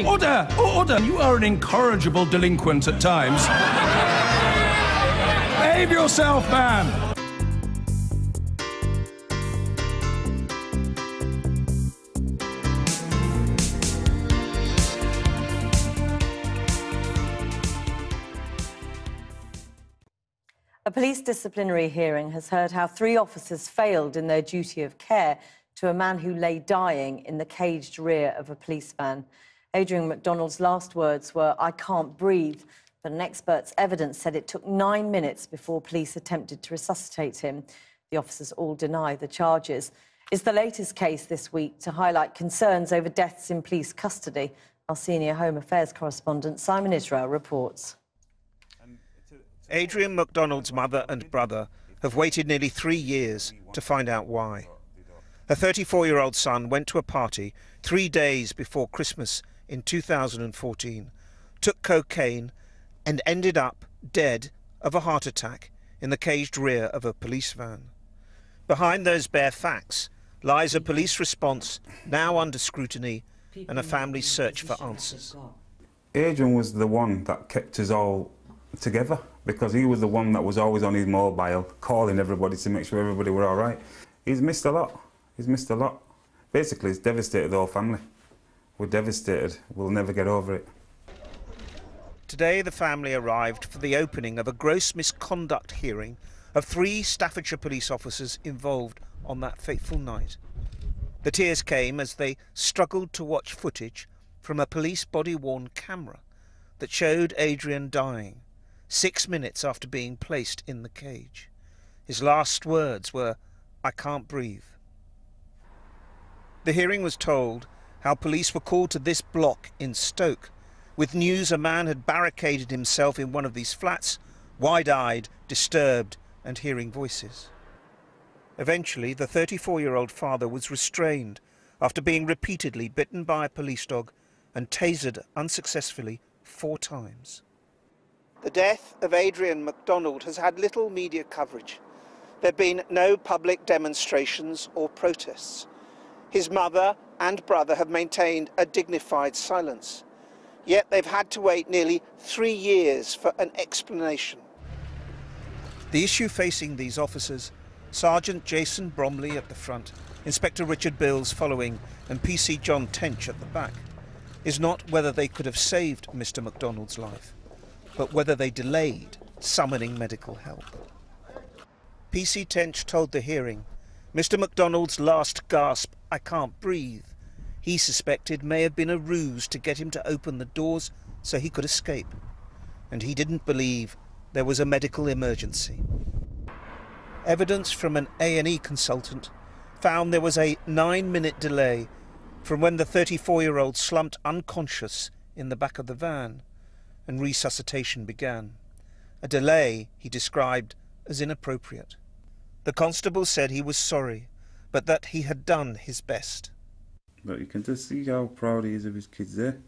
Order! Order! You are an incorrigible delinquent at times. Behave yourself, man! A police disciplinary hearing has heard how 3 officers failed in their duty of care to a man who lay dying in the caged rear of a police van. Adrian McDonald's last words were, "I can't breathe," but an expert's evidence said it took 9 minutes before police attempted to resuscitate him. The officers all deny the charges. It's the latest case this week to highlight concerns over deaths in police custody. Our senior Home Affairs correspondent Simon Israel reports. Adrian McDonald's mother and brother have waited nearly 3 years to find out why. A 34-year-old son went to a party 3 days before Christmas in 2014, took cocaine and ended up dead of a heart attack in the caged rear of a police van. Behind those bare facts lies a police response now under scrutiny and a family's search for answers. Adrian was the one that kept us all together, because he was the one that was always on his mobile, calling everybody to make sure everybody were all right. He's missed a lot. He's missed a lot. Basically, it's devastated the whole family. We're devastated. We'll never get over it. Today, the family arrived for the opening of a gross misconduct hearing of 3 Staffordshire police officers involved on that fateful night. The tears came as they struggled to watch footage from a police body-worn camera that showed Adrian dying 6 minutes after being placed in the cage. His last words were, "I can't breathe." The hearing was told how police were called to this block in Stoke with news a man had barricaded himself in one of these flats, wide-eyed, disturbed and hearing voices. Eventually, the 34-year-old father was restrained after being repeatedly bitten by a police dog and tasered unsuccessfully 4 times. The death of Adrian McDonald has had little media coverage. There have been no public demonstrations or protests. His mother and brother have maintained a dignified silence. Yet they've had to wait nearly 3 years for an explanation. The issue facing these officers, Sergeant Jason Bromley at the front, Inspector Richard Bills following and PC John Tench at the back, is not whether they could have saved Mr. McDonald's life, but whether they delayed summoning medical help. PC Tench told the hearing, Mr. McDonald's last gasp, "I can't breathe," he suspected may have been a ruse to get him to open the doors so he could escape. And he didn't believe there was a medical emergency. Evidence from an A&E consultant found there was a 9-minute delay from when the 34-year-old slumped unconscious in the back of the van and resuscitation began. A delay he described as inappropriate. The constable said he was sorry, but that he had done his best. But you can just see how proud he is of his kids there.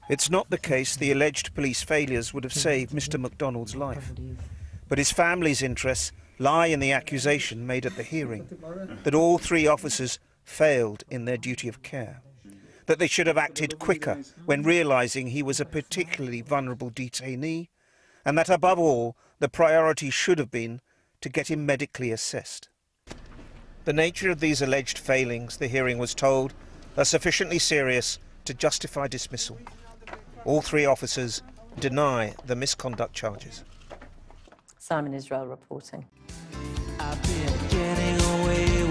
It's not the case the alleged police failures would have saved Mr. McDonald's life, but his family's interests lie in the accusation made at the hearing that all 3 officers failed in their duty of care, that they should have acted quicker when realising he was a particularly vulnerable detainee, and that above all the priority should have been to get him medically assessed. The nature of these alleged failings, the hearing was told, are sufficiently serious to justify dismissal. All 3 officers deny the misconduct charges. Simon Israel reporting. I've been getting away